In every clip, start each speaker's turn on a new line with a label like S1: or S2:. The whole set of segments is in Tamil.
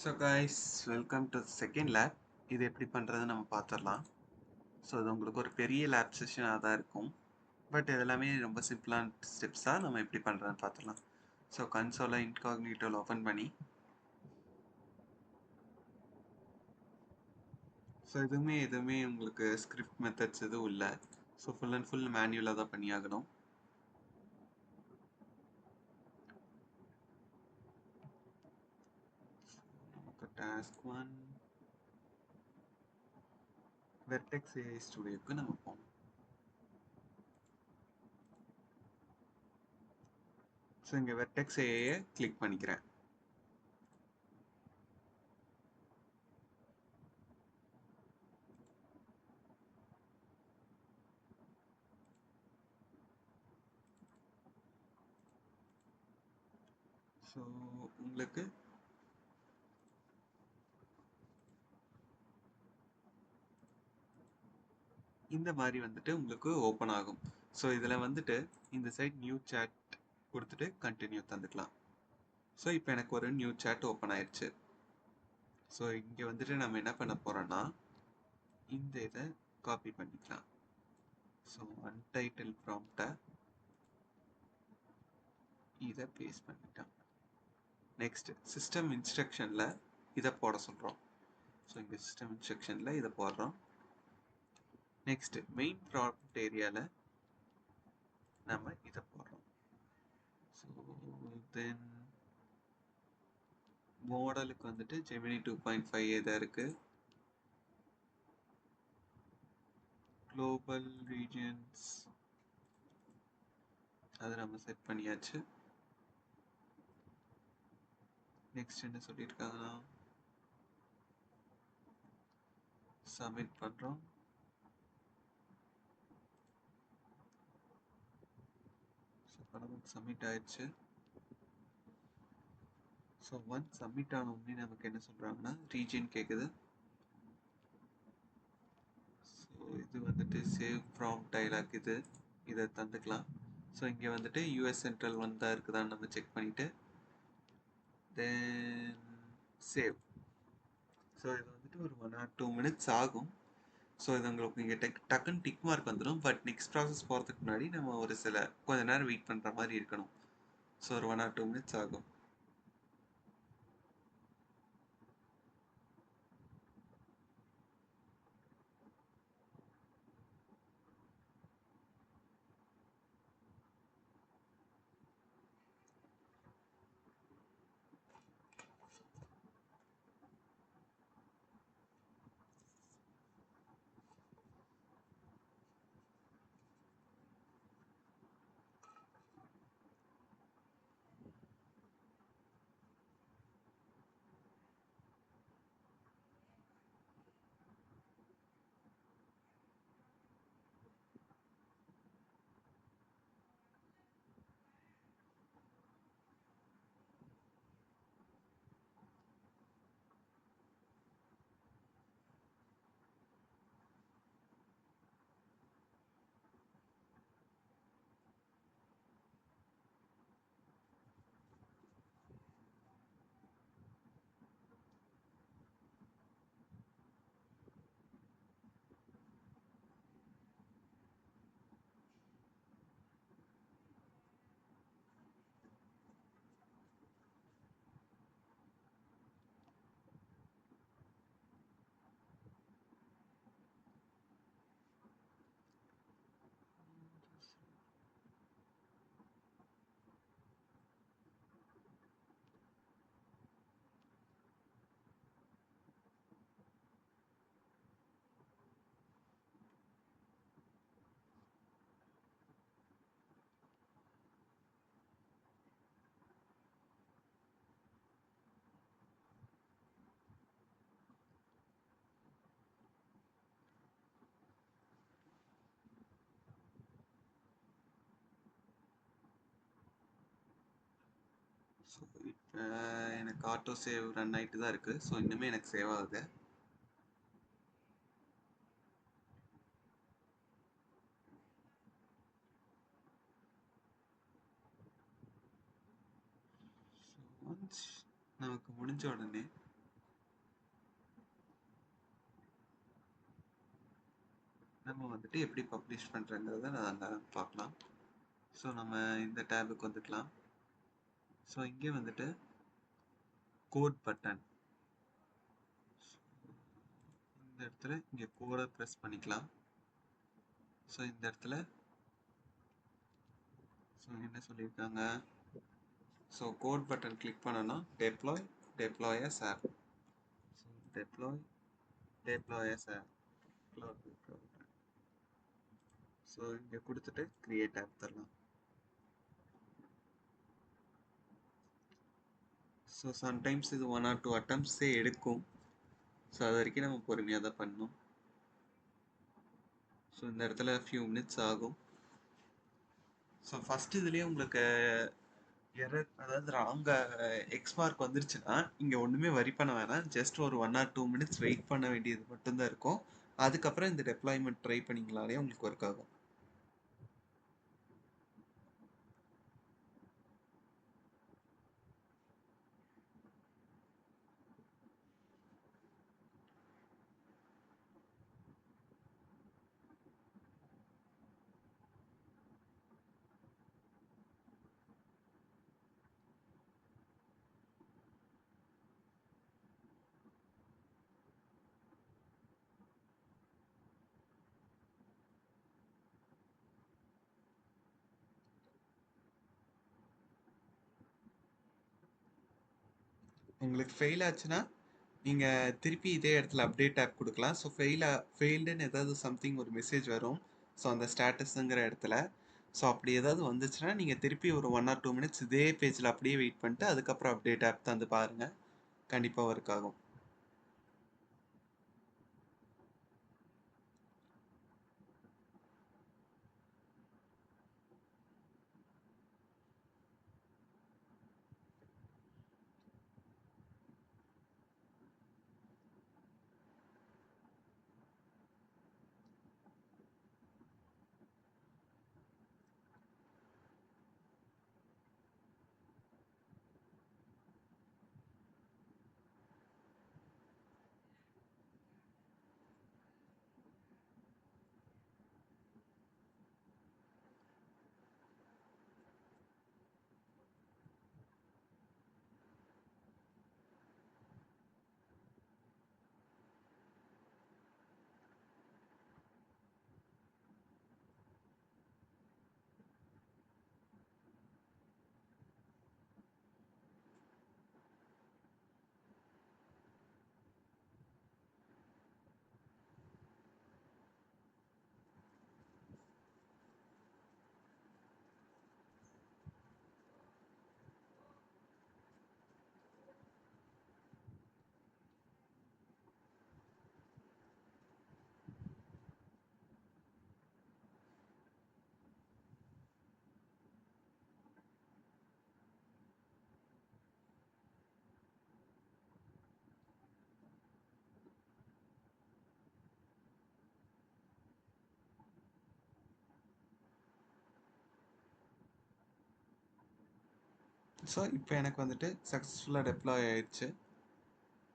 S1: So guys, welcome to second lab. இது எப்படி பண்ணுறது நம்ம பார்த்துடலாம். ஸோ இது உங்களுக்கு ஒரு பெரிய லேப் செஷனாக தான் இருக்கும். பட் இதெல்லாமே ரொம்ப சிம்பிளான ஸ்டெப்ஸாக நம்ம எப்படி பண்ணுறதுன்னு பார்த்துடலாம். ஸோ கன்சோலை இன்காக்னிட்டோவில் ஓப்பன் பண்ணி, ஸோ எதுவுமே உங்களுக்கு ஸ்கிரிப்ட் மெத்தட்ஸ் எதுவும் இல்லை. ஸோ ஃபுல் அண்ட் ஃபுல் மேனுவலாக தான் பண்ணியாகணும். நமக்கு டாஸ்க் 1 வெர்டெக்ஸ் ஏஐ ஸ்டுடியோக்கு நம்ம போகணும். ஸோ இங்கே வெர்டெக்ஸ் ஏஐயை கிளிக் பண்ணிக்கிறேன். ஸோ உங்களுக்கு இந்த மாதிரி வந்துட்டு உங்களுக்கு ஓப்பன் ஆகும். ஸோ இதில் வந்துட்டு இந்த சைட் நியூ சேட் கொடுத்துட்டு கண்டினியூ தந்துக்கலாம். ஸோ இப்போ எனக்கு ஒரு நியூ சேட் ஓப்பன் ஆயிடுச்சு. ஸோ இங்கே வந்துட்டு நம்ம என்ன பண்ண போகிறோன்னா இந்த இதை காப்பி பண்ணிக்கலாம். ஸோ அன்டைட்டில் ப்ராம்ப்டை இதை பேஸ்ட் பண்ணிட்டோம். நெக்ஸ்ட் சிஸ்டம் இன்ஸ்ட்ரக்ஷனில் இதை போட சொல்கிறோம். ஸோ இங்கே சிஸ்டம் இன்ஸ்ட்ரக்ஷனில் இதை போடுறோம். நெக்ஸ்ட் மெயின் ப்ராம்ப்ட் ஏரியாவில் நம்ம இதை போடுறோம். ஸோ தென் மாடலுக்கு வந்துட்டு ஜெமினி 2.5 தான் இருக்கு. குளோபல் ரீஜியன்ஸ் அதை நம்ம செட் பண்ணியாச்சு. நெக்ஸ்ட் என்ன சொல்லியிருக்காங்கன்னா சப்மிட் பண்ணுறோம். ஸோ நமக்கு சப்மிட் ஆயிடுச்சு. ஸோ ஒன்ஸ் சப்மிட் ஆன உடனே நமக்கு என்ன சொல்கிறாங்கன்னா ரீஜியன் கேட்குது. ஸோ இது வந்துட்டு சேவ் ப்ராம்ப்ட் டைலாக் இதை தந்துக்கலாம். ஸோ இங்கே வந்துட்டு யூஎஸ் சென்ட்ரல் தான் இருக்குதான்னு நம்ம செக் பண்ணிவிட்டு தென் சேவ். ஸோ இது வந்துட்டு ஒரு 1 or 2 minutes ஆகும். ஸோ இது உங்களுக்கு இங்கே டக்குன்னு டிக் மார்க் வந்துடும். பட் நெக்ஸ்ட் ப்ராசஸ் போகிறதுக்கு முன்னாடி நம்ம ஒரு கொஞ்ச நேரம் வெயிட் பண்ணுற மாதிரி இருக்கணும். ஸோ ஒரு 1 or 2 minutes ஆகும். ஸோ இப்போ எனக்கு ஆட்டோ சேவ் ரன் ஆகிட்டு தான் இருக்குது. ஸோ இன்னுமே எனக்கு சேவ் ஆகுது. ஸோ ஒன்ஸ் நமக்கு முடிஞ்ச உடனே நம்ம வந்துட்டு எப்படி பப்ளிஷ் பண்ணுறங்கிறத நாங்கள் பார்க்கலாம். ஸோ நம்ம இந்த டேபுக்கு வந்துக்கலாம். ஸோ இங்கே வந்துட்டு கோட் பட்டன், இந்த இடத்துல இங்கே கோடை ப்ரெஸ் பண்ணிக்கலாம். ஸோ இந்த இடத்துல ஸோ என்ன சொல்லியிருக்காங்க, ஸோ கோட் பட்டன் கிளிக் பண்ணோன்னா deploy as app. So deploy as app. So இங்கே கொடுத்துட்டு கிரியேட் ஆப் தரலாம். ஸோ சம்டைம்ஸ் இது 1 or 2 attempts எடுக்கும். ஸோ அது வரைக்கும் நம்ம பொறுமையாக தான் பண்ணணும். ஸோ இந்த இடத்துல ஃபியூ மினிட்ஸ் ஆகும். ஸோ ஃபஸ்ட் இதுலேயே உங்களுக்கு எரர், அதாவது ராங்காக எக்ஸ் மார்க் வந்துருச்சுன்னா இங்கே ஒன்றுமே வரி பண்ண வேணாம். ஜஸ்ட் ஒரு 1 or 2 minutes வெயிட் பண்ண வேண்டியது மட்டும்தான் இருக்கும். அதுக்கப்புறம் இந்த டெப்ளாய்மெண்ட் ட்ரை பண்ணிங்களாலே உங்களுக்கு ஒர்க் ஆகும். உங்களுக்கு ஃபெயில் ஆச்சுன்னா நீங்கள் திருப்பி இதே இடத்துல அப்டேட் ஆப் கொடுக்கலாம். ஸோ ஃபெயில்டுன்னு ஏதாவது சம்திங் ஒரு மெசேஜ் வரும். ஸோ அந்த ஸ்டேட்டஸுங்கிற இடத்துல ஸோ அப்படி ஏதாவது வந்துச்சுன்னா நீங்கள் திருப்பி ஒரு 1 or 2 minutes இதே பேஜில் அப்படியே வெயிட் பண்ணிட்டு அதுக்கப்புறம் அப்டேட் ஆப் தந்து பாருங்கள். கண்டிப்பாக ஒர்க் ஆகும். ஸோ இப்போ எனக்கு வந்துட்டு சக்ஸஸ்ஃபுல்லாக டெப்ளாய் ஆயிடுச்சு.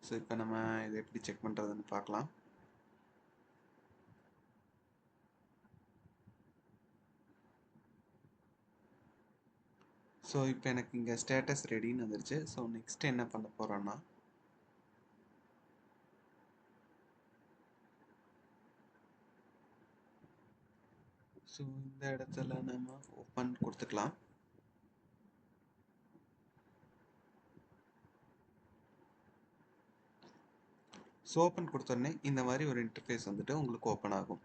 S1: ஸோ இப்போ நம்ம இதை எப்படி செக் பண்ணுறதுன்னு பார்க்கலாம். ஸோ இப்போ எனக்கு இங்கே ஸ்டேட்டஸ் ரெடின்னு வந்துருச்சு. ஸோ நெக்ஸ்ட் என்ன பண்ண போகிறோன்னா, ஸோ இந்த இடத்துல நம்ம ஓப்பன் கொடுத்துக்கலாம். ஸோ ஓப்பன் கொடுத்தோடனே இந்த மாதிரி ஒரு இன்டர்ஃபேஸ் வந்துட்டு உங்களுக்கு ஓப்பன் ஆகும்.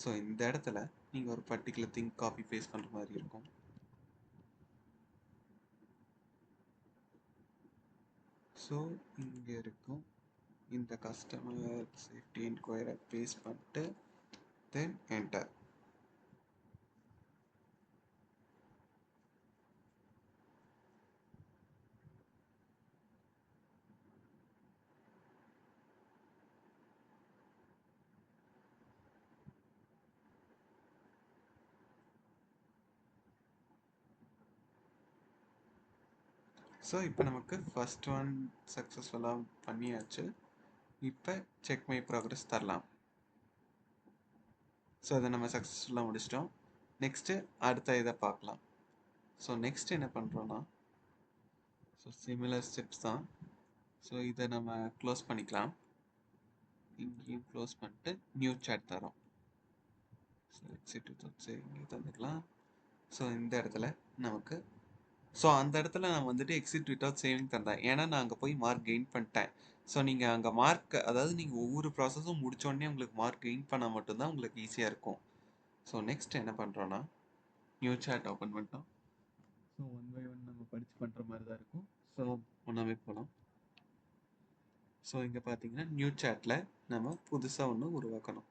S1: ஸோ இந்த இடத்துல நீங்கள் ஒரு பர்டிகுலர் திங் காப்பி பேஸ்ட் பண்ணுற மாதிரி இருக்கும். ஸோ இங்கே இருக்கும் இந்த கஸ்டமர் சேஃப்டி என்கொயரை பேஸ்ட் பண்ணிட்டு தென் என்டர். ஸோ இப்போ நமக்கு ஃபர்ஸ்ட் ஒன் சக்ஸஸ்ஃபுல்லாக பண்ணியாச்சு. இப்போ செக் மை ப்ராக்ரஸ் தரலாம். ஸோ அதை நம்ம சக்ஸஸ்ஃபுல்லாக முடிச்சிட்டோம். நெக்ஸ்ட்டு அடுத்த இதை பார்க்கலாம். ஸோ நெக்ஸ்ட் என்ன பண்ணுறோன்னா, ஸோ சிமிலர் ஸ்டெப்ஸ் தான். ஸோ இதை நம்ம க்ளோஸ் பண்ணிக்கலாம். இங்கேயும் க்ளோஸ் பண்ணிட்டு நியூ சாட் தரோம். ஸோ எக்ஸிட் வச்சு இங்கே தந்துக்கலாம். ஸோ இந்த இடத்துல நமக்கு ஸோ அந்த இடத்துல நான் வந்துட்டு எக்ஸிட் வித்தவுட் சேவிங் தந்தேன். ஏன்னா நான் அங்கே போய் மார்க் கெயின் பண்ணிட்டேன். ஸோ நீங்கள் அங்கே மார்க், அதாவது நீங்கள் ஒவ்வொரு ப்ராசஸும் முடித்தோடனே உங்களுக்கு மார்க் கெயின் பண்ணால் மட்டும்தான் உங்களுக்கு ஈஸியாக இருக்கும். ஸோ நெக்ஸ்ட் என்ன பண்ணுறோன்னா, நியூ சாட் ஓப்பன் பண்ணிட்டோம். ஸோ ஒன் பை ஒன் நம்ம படித்து பண்ணுற மாதிரி தான் இருக்கும். ஸோ ஒன்றாவே போகலாம். ஸோ இங்கே பார்த்தீங்கன்னா நியூ சாட்டில் நம்ம புதுசாக ஒன்று உருவாக்கணும்.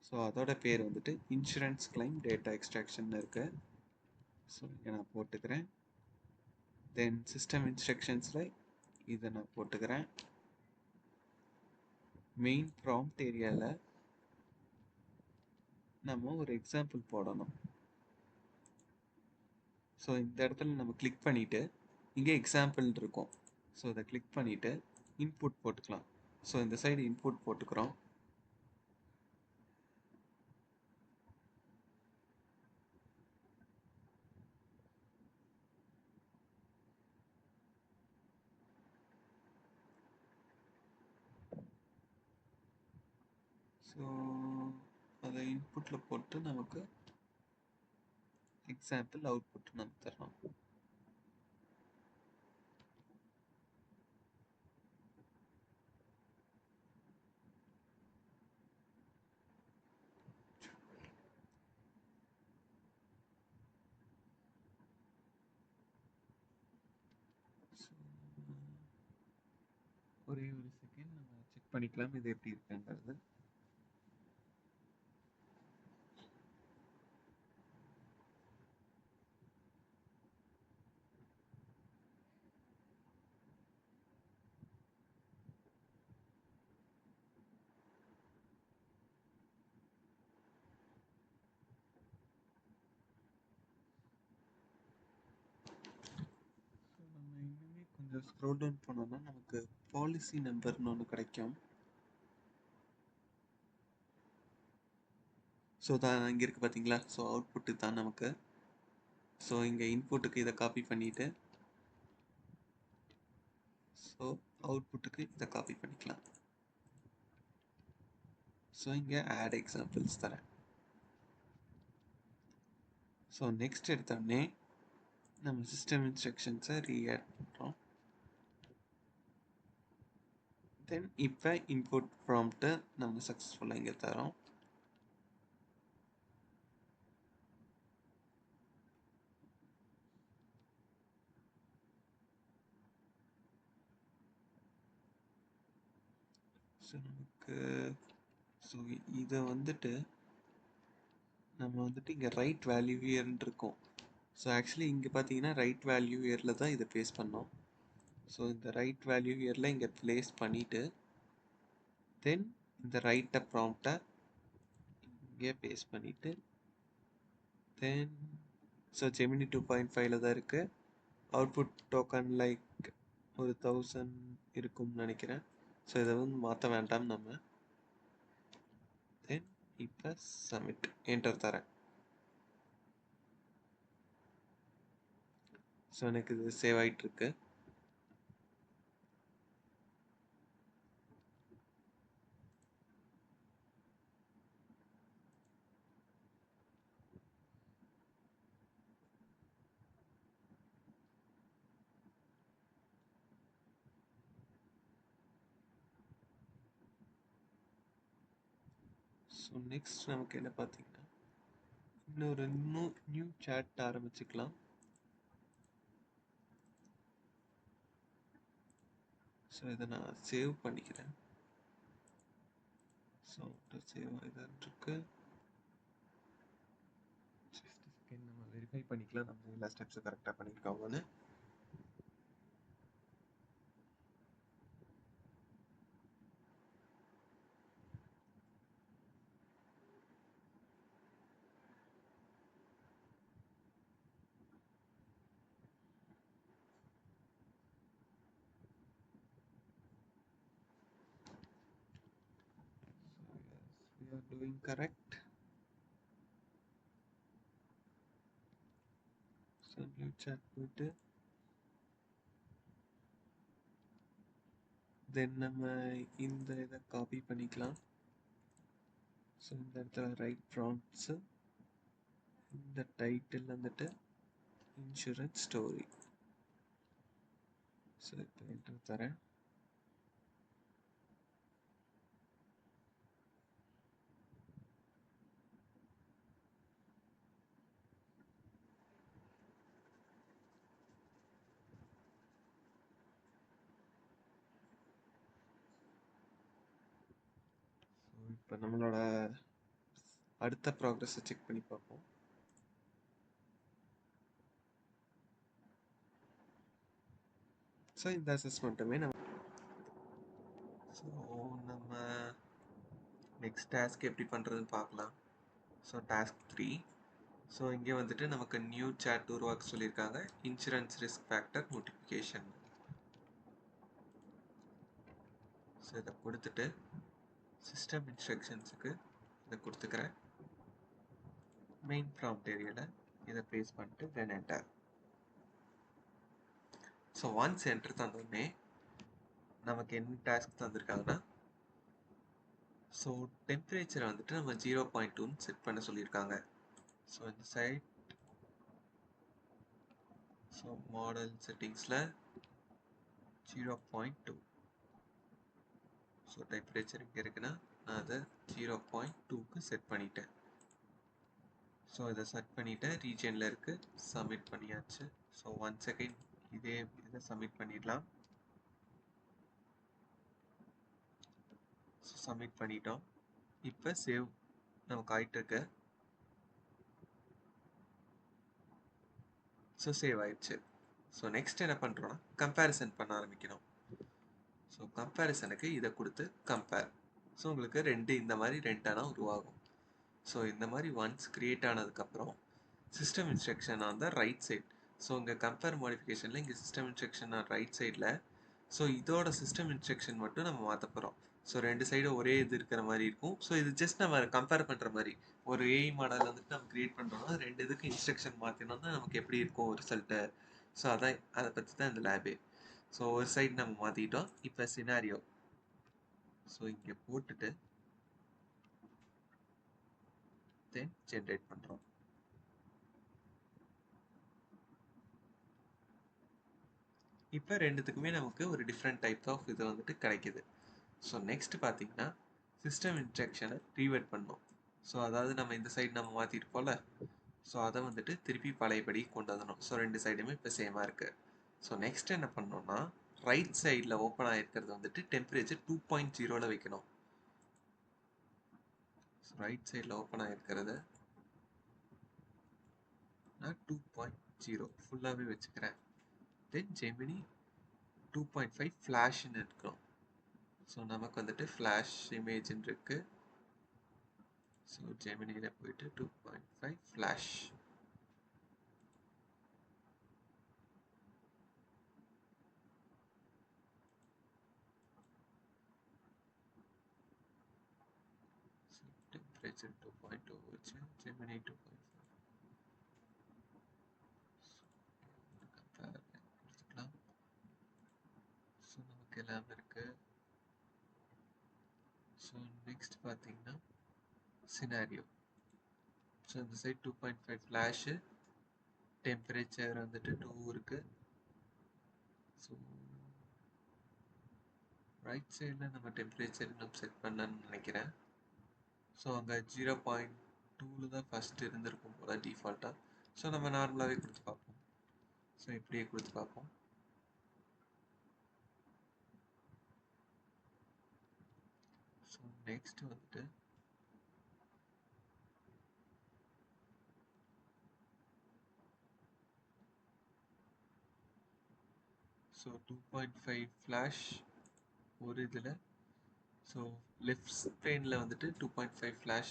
S1: ஸோ அதோட பேர் வந்துட்டு இன்சூரன்ஸ் கிளைம் டேட்டா எக்ஸ்ட்ராக்ஷன் இருக்குது. ஸோ இங்கே நான் போட்டுக்கிறேன். தென் சிஸ்டம் இன்ஸ்ட்ரக்ஷன்ஸில் இதை நான் போட்டுக்கிறேன். மெயின் ப்ராம்ப்ட் ஏரியாவில் நம்ம ஒரு எக்ஸாம்பிள் போடணும். ஸோ இந்த இடத்துல நம்ம கிளிக் பண்ணிவிட்டு இங்கே எக்ஸாம்பிள் இருக்கும். ஸோ இதை கிளிக் பண்ணிவிட்டு இன்புட் போட்டுக்கலாம். ஸோ இந்த சைடு இன்புட் போட்டுக்கிறோம். ஸோ அதை இன்புட்டில் போட்டு நமக்கு எக்ஸாம்பிள் அவுட்புட் நம்ம தரணும். ஒரே ஒரு செகண்ட் நம்ம செக் பண்ணிக்கலாம் இது எப்படி இருக்குன்றது. நம்ம இன்னுமே கொஞ்சம் ஸ்க்ரோல் டவுன் பண்ணோம்னா நமக்கு பாலிசி நம்பர்னு ஒன்று கிடைக்கும். ஸோ தான் இங்கே இருக்குது பார்த்தீங்களா? ஸோ அவுட்புட்டு தான் நமக்கு. ஸோ இங்கே இன்புட்டுக்கு இதை காப்பி பண்ணிவிட்டு ஸோ அவுட்புட்டுக்கு இதை காப்பி பண்ணிக்கலாம். ஸோ இங்கே ஆட் எக்ஸாம்பிள்ஸ் தரேன். ஸோ நெக்ஸ்ட் எடுத்தோடனே நம்ம சிஸ்டம் இன்ஸ்ட்ரக்ஷன்ஸை ரீஆட் பண்ணுறோம். தென் இப்போ இன்புட் ப்ராம்ப்ட்டு நம்ம சக்ஸஸ்ஃபுல்லாக இங்கே தரோம். ஸோ நமக்கு ஸோ இதை வந்துட்டு நம்ம வந்துட்டு இங்கே ரைட் வேல்யூ இயர்ன்னு இருக்கும். ஸோ ஆக்சுவலி இங்கே பார்த்தீங்கன்னா ரைட் வேல்யூ இயரில் தான் இதை பேஸ் பண்ணோம். ஸோ இந்த ரைட் வேல்யூ இயரில் இங்கே ப்ளேஸ் பண்ணிவிட்டு தென் இந்த ரைட்டை ப்ராம்ப்டை இங்கே பேஸ் பண்ணிவிட்டு தென் ஸோ ஜெமினி 2.5ல் தான் இருக்குது. அவுட்புட் டோக்கன் லைக் ஒரு 1000 இருக்கும்னு நினைக்கிறேன். ஸோ இதை வந்து மாற்ற வேண்டாம் நம்ம. தென் இப்போ சப்மிட் என்டர் தரேன். ஸோ எனக்கு இது சேவ் ஆகிட்டுருக்கு. ஸோ நெக்ஸ்ட் நமக்கு என்ன பார்த்தீங்கன்னா இன்னொரு நியூ சாட் ஆரம்பிச்சுக்கலாம். ஸோ இதை நான் சேவ் பண்ணிக்கிறேன். ஸோ சேவ் ஆகிதான்ருக்கு. ஜஸ்ட் செகண்ட் நம்ம வெரிஃபை பண்ணிக்கலாம் நம்ம எல்லா ஸ்டெப்ஸும் கரெக்டாக பண்ணியிருக்கோம்னு. We are doing correct. New chat போயிட்டு தென் நம்ம இந்த இதை காப்பி பண்ணிக்கலாம். ஸோ இந்த இடத்துல ரைட் ப்ராம்ப்ட்ஸு, இந்த டைட்டில் வந்துட்டு இன்சூரன்ஸ் ஸ்டோரி. ஸோ இப்போ என்டர் தரேன். இப்போ நம்மளோட அடுத்த ப்ராக்ரஸை செக் பண்ணி பார்ப்போம். ஸோ இந்த அசஸ்மெண்ட்டுமே நம்ம நெக்ஸ்ட் டாஸ்க் எப்படி பண்ணுறதுன்னு பார்க்கலாம். So task 3. ஸோ இங்கே வந்துட்டு நமக்கு நியூ சாட் உருவாக்க சொல்லியிருக்காங்க. Insurance risk factor notification. So இதை கொடுத்துட்டு சிஸ்டம் இன்ஸ்ட்ரக்ஷன்ஸுக்கு இதை கொடுத்துக்கிறேன். மெயின் ப்ராம்ப்ட் ஏரியாவில் இதை பேஸ்ட் பண்ணிட்டு தென் என்டர். ஸோ ஒன்ஸ் என்டர் தந்தோடனே நமக்கு என்ன டாஸ்க் தந்திருக்காங்கன்னா, ஸோ டெம்பரேச்சரை வந்துட்டு நம்ம 0.2ன்னு செட் பண்ண சொல்லியிருக்காங்க. ஸோ இந்த சைட் ஸோ மாடல் செட்டிங்ஸில் 0.2. ஸோ டெம்பரேச்சர் இங்கே இருக்குன்னா நான் அதை 0.2க்கு செட் பண்ணிட்டேன். ஸோ இதை செட் பண்ணிவிட்டேன். ரீஜனில் இருக்குது, சப்மிட் பண்ணியாச்சு. ஸோ ஒன் செகண்ட் இதை சப்மிட் பண்ணிடலாம். ஸோ சப்மிட் பண்ணிட்டோம். இப்போ சேவ் நமக்கு ஆகிட்டு இருக்கு. ஸோ சேவ் ஆயிடுச்சு. ஸோ நெக்ஸ்ட் என்ன பண்ணுறோன்னா கம்பேரிசன் பண்ண ஆரம்பிக்கணும். ஸோ கம்பேரிசனுக்கு இதை கொடுத்து கம்பேர். ஸோ உங்களுக்கு இந்த மாதிரி 2 ஆனால் உருவாகும். ஸோ இந்த மாதிரி ஒன்ஸ் கிரியேட் ஆனதுக்கப்புறம் system instruction on the right side. So இங்கே கம்பேர் மாடிஃபிகேஷனில் இங்கே சிஸ்டம் இன்ஸ்ட்ரக்ஷன் ஆன் ரைட் சைடில். ஸோ இதோட சிஸ்டம் இன்ஸ்ட்ரக்ஷன் மட்டும் நம்ம மாற்ற போகிறோம். ஸோ 2 சைடும் ஒரே இது இருக்கிற மாதிரி இருக்கும். ஸோ இது ஜஸ்ட் நம்ம கம்பேர் பண்ணுற மாதிரி. ஒரு ஏஐ மாடல் வந்துட்டு நம்ம கிரியேட் பண்ணுறோம்னா 2 இதுக்கு இன்ஸ்ட்ரக்ஷன் மாற்றினோம்னா நமக்கு எப்படி இருக்கும் ரிசல்ட்டு. ஸோ அதை பற்றி தான் இந்த லேபே. ஸோ ஒரு சைடு நம்ம மாற்றிட்டோம். இப்போ சினாரியோ ஸோ இங்கே போட்டுட்டு தென் ஜென்ரேட் பண்ணுறோம். இப்போ 2த்துக்குமே நமக்கு ஒரு டிஃப்ரெண்ட் டைப் ஆஃப் இது வந்துட்டு கிடைக்குது. ஸோ நெக்ஸ்ட் பார்த்தீங்கன்னா சிஸ்டம் இன்ஸ்ட்ரக்ஷனை ரீவர்ட் பண்ணோம். ஸோ அதாவது நம்ம இந்த சைடு நம்ம மாற்றிட்டு போல. ஸோ அதை வந்துட்டு திருப்பி பழையபடி கொண்டு வரணும். ஸோ 2 சைடுமே இப்போ சேமாக இருக்குது. ஸோ நெக்ஸ்ட் என்ன பண்ணோம்னா ரைட் சைடில் ஓப்பன் ஆகிருக்கிறது வந்துட்டு டெம்பரேச்சர் 2.0ல் வைக்கணும். ஸோ ரைட் சைடில் ஓப்பன் ஆகிருக்கிறது நான் 2.0 ஃபுல்லாகவே வச்சுக்கிறேன். தென் ஜெமினி 2.5 ஃப்ளாஷ்னு இருக்கணும். ஸோ நமக்கு வந்துட்டு ஃப்ளாஷ் இமேஜ்னு இருக்குது. ஸோ ஜெமினியில் போயிட்டு 2.5 ஃப்ளாஷ். டெம்பரேச்சர் 2.2 வச்சு ஜெமினி 2.5 கொடுத்துக்கலாம். ஸோ நமக்கு எல்லாமே இருக்குது. ஸோ நெக்ஸ்ட் பார்த்தீங்கன்னா சினாரியோ. ஸோ இந்த சைட் 2.5 ஃப்ளாஷு, டெம்பரேச்சர் வந்துட்டு 2 இருக்குது. ஸோ ரைட் சைடில் நம்ம டெம்பரேச்சர் இன்னும் செட் பண்ணலான்னு நினைக்கிறேன். ஸோ அங்கே 0.2ல் தான் ஃபஸ்ட்டு இருந்திருக்கும் போல் டிஃபால்ட்டாக. ஸோ நம்ம நார்மலாகவே கொடுத்து பார்ப்போம். ஸோ இப்படியே கொடுத்து பார்ப்போம். ஸோ நெக்ஸ்ட் வந்துட்டு ஸோ 2.5 ஃப்ளாஷ் ஒரு இதில். ஸோ லெஃப்ட் பெயினில் வந்துட்டு 2.5 ஃப்ளாஷ்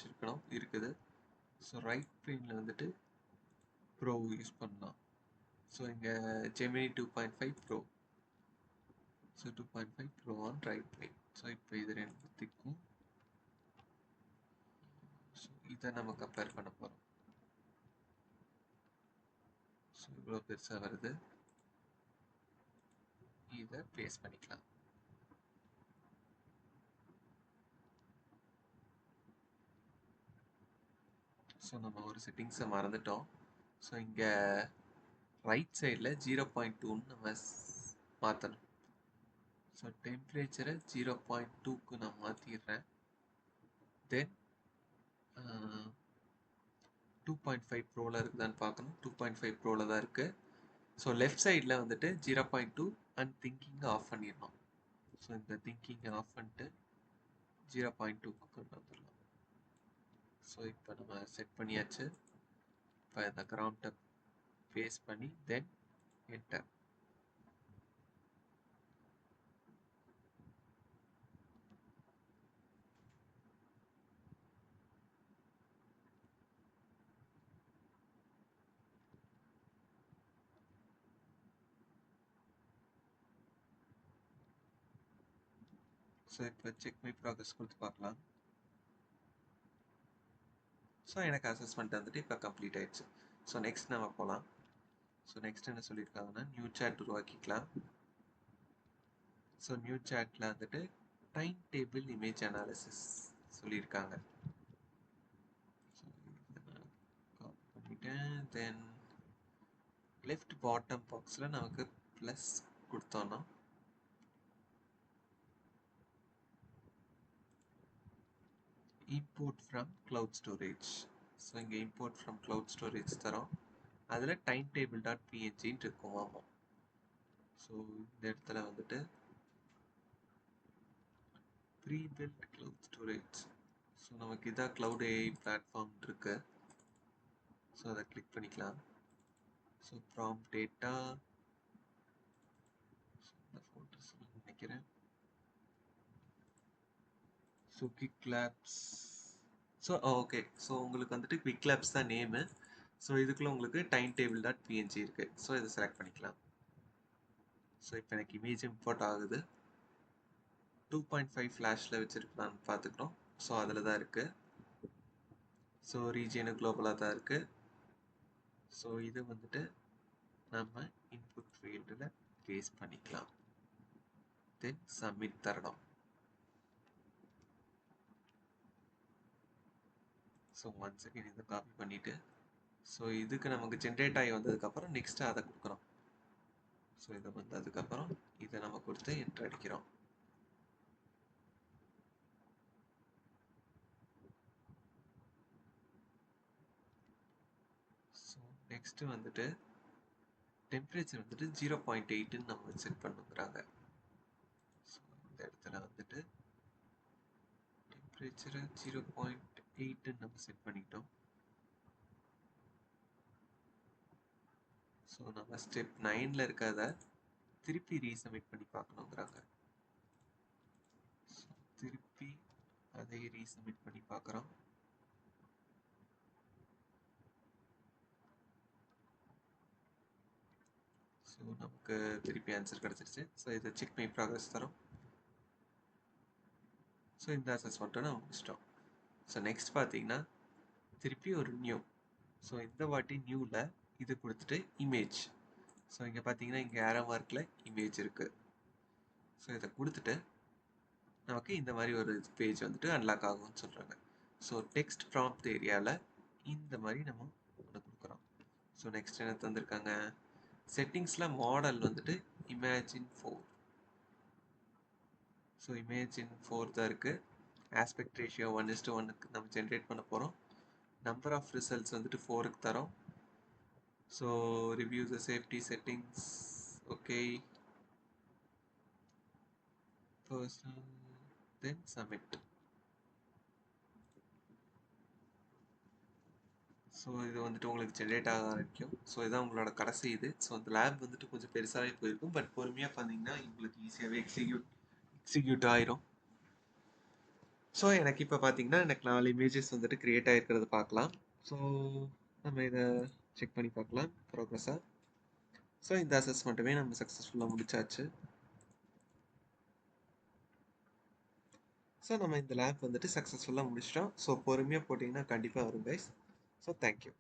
S1: இருக்குது. ஸோ ரைட் பெயினில் வந்துட்டு ப்ரோ யூஸ் பண்ணலாம். ஸோ இங்கே Gemini 2.5 bro. So 2.5 bro on right pain. So இப்போ இது 2த்துக்கும் ஸோ இதை நம்ம கம்பேர் பண்ண போகிறோம். ஸோ இவ்வளோ பெருசாக வருது. இதை பேஸ்ட் பண்ணிக்கலாம். ஸோ நம்ம ஒரு செட்டிங்ஸை மறந்துட்டோம். ஸோ இங்கே ரைட் சைடில் 0.2ன்னு நம்ம மாற்றணும். ஸோ டெம்பரேச்சரை 0.2க்கு நான் மாற்றிடுறேன். தென் 2.5 ப்ரோவில் இருக்குதான்னு பார்க்கணும். 2.5 ப்ரோவில் தான் இருக்குது. ஸோ லெஃப்ட் சைடில் வந்துட்டு 0.2 அண்ட் திங்கிங்கை ஆஃப் பண்ணிடணும். ஸோ இந்த திங்கிங்கை ஆஃப் பண்ணிட்டு 0.2க்கு கொண்டு வந்துடலாம். ஸோ இப்போ நம்ம செட் பண்ணியாச்சு. இப்போ இந்த கிராம்ப்டை பேஸ்ட் பண்ணி தென் என்டர். ஸோ இப்போ செக் மை ப்ராக்ரஸ் கொடுத்து பார்க்கலாம். ஸோ எனக்கு அசஸ்மெண்ட் வந்துட்டு இப்போ கம்ப்ளீட் ஆயிடுச்சு. ஸோ நெக்ஸ்ட் நம்ம போகலாம். ஸோ நெக்ஸ்ட் என்ன சொல்லியிருக்காங்கன்னா நியூ சேட் உருவாக்கிக்கலாம். ஸோ நியூ சேட்டில் வந்துட்டு டைம் டேபிள் இமேஜ் அனாலிசிஸ் சொல்லியிருக்காங்க. ஸோ இதை நான் காப்பி பண்ணிட்டேன். தென் லெஃப்ட் பாட்டம் பாக்ஸில் நமக்கு ப்ளஸ் கொடுத்தோன்னா import from cloud storage. So இங்கே import from cloud storage தரோம். அதில் timetable.png இருக்கும். ஆமாம். ஸோ இந்த இடத்துல வந்துட்டு pre-built cloud storage. ஸோ நமக்கு இதான் cloud AI platform இருக்கு. ஸோ அதை கிளிக் பண்ணிக்கலாம். ஸோ prompt data இந்த ஃபோல்டர்ஸ் நினைக்கிறேன். So quick labs. So okay. So உங்களுக்கு வந்துட்டு குவிக் லேப்ஸ் தான் நேமு. ஸோ இதுக்குள்ளே உங்களுக்கு timetable.png இருக்குது. ஸோ இதை செலக்ட் பண்ணிக்கலாம். ஸோ இப்போ எனக்கு இமேஜ் இம்போர்ட் ஆகுது. 2.5 ஃப்ளாஷில் வச்சுருக்கலான்னு பார்த்துக்கிட்டோம். ஸோ அதில் தான் இருக்குது. ஸோ ரீஜியனு குளோபலாக தான் இருக்குது. ஸோ இது வந்துட்டு நம்ம இன்புட் ஃபீல்டில் பேஸ்ட் பண்ணிக்கலாம். தென் சப்மிட் தரணும். ஸோ ஒன் செகண்ட் இதை காப்பி பண்ணிவிட்டு ஸோ இதுக்கு நமக்கு ஜென்ரேட் ஆகி வந்ததுக்கப்புறம் நெக்ஸ்ட்டு அதை கொடுக்குறோம். ஸோ இதை வந்ததுக்கப்புறம் இதை நம்ம கொடுத்து என்ட்ரு அடிக்கிறோம். ஸோ நெக்ஸ்ட்டு வந்துட்டு டெம்பரேச்சர் வந்துட்டு 0.8ன்னு நம்ம செட் பண்ணுங்கிறாங்க. ஸோ இந்த இடத்துல வந்துட்டு டெம்பரேச்சரை 0.8ன்னு நம்ம செட் பண்ணிட்டோம். ஸோ நம்ம ஸ்டெப் 9ல் இருக்கிறத திருப்பி ரீசப்மிட் பண்ணி பார்க்கணுங்கிறாங்க. ஸோ திருப்பி அதை ரீசப்மிட் பண்ணி பார்க்குறோம். ஸோ நமக்கு திருப்பி ஆன்சர் கிடச்சிருச்சு. ஸோ இதை செக் மை ப்ராக்ரஸ் தரோம். ஸோ இந்த அசஸ்மெண்ட்டை நம்ம முடிச்சிட்டோம். ஸோ நெக்ஸ்ட் பார்த்தீங்கன்னா திருப்பி ஒரு நியூ. ஸோ இந்த வாட்டி நியூவில் இது கொடுத்துட்டு இமேஜ். ஸோ இங்கே பார்த்தீங்கன்னா இங்கே ஏரோ மார்க்கில் இமேஜ் இருக்குது. ஸோ இதை கொடுத்துட்டு நமக்கு இந்த மாதிரி ஒரு பேஜ் வந்துட்டு அன்லாக் ஆகும்னு சொல்கிறாங்க. ஸோ டெக்ஸ்ட் ப்ராம்ப்ட் ஏரியாவில் இந்த மாதிரி நம்ம ஒன்று கொடுக்குறோம். ஸோ நெக்ஸ்ட் என்ன தந்திருக்காங்க, செட்டிங்ஸில் மாடல் வந்துட்டு Imagen4. ஸோ Imagen4 தான் இருக்குது. ஆஸ்பெக்ட் ரேஷியோ 1:1க்கு நம்ம ஜென்ரேட் பண்ண போகிறோம். நம்பர் ஆஃப் ரிசல்ட்ஸ் வந்துட்டு 4க்கு தரோம். So review the safety settings. Okay, personal then submit. So இது வந்துட்டு உங்களுக்கு ஜென்ரேட் ஆக ஆரம்பிக்கும். ஸோ இதான் உங்களோட கடைசி இது. ஸோ அந்த லேப் வந்துட்டு கொஞ்சம் பெருசாகவே போயிருக்கும். பட் பொறுமையாக பார்த்தீங்கன்னா உங்களுக்கு ஈஸியாகவே எக்ஸிக்யூட் ஆயிரும். ஸோ எனக்கு இப்போ பார்த்தீங்கன்னா எனக்கு 4 இமேஜஸ் வந்துட்டு க்ரியேட் ஆகிருக்கிறது பார்க்கலாம். ஸோ நம்ம இதை செக் பண்ணி பார்க்கலாம் ப்ரோக்ரஸாக. ஸோ இந்த அசஸ்மெண்ட்டுமே நம்ம சக்ஸஸ்ஃபுல்லாக முடிச்சாச்சு. ஸோ நம்ம இந்த லேப் வந்துட்டு சக்ஸஸ்ஃபுல்லாக முடிச்சிட்டோம். ஸோ பொறுமையாக போட்டிங்கன்னா கண்டிப்பாக வரும் கைஸ். So thank you.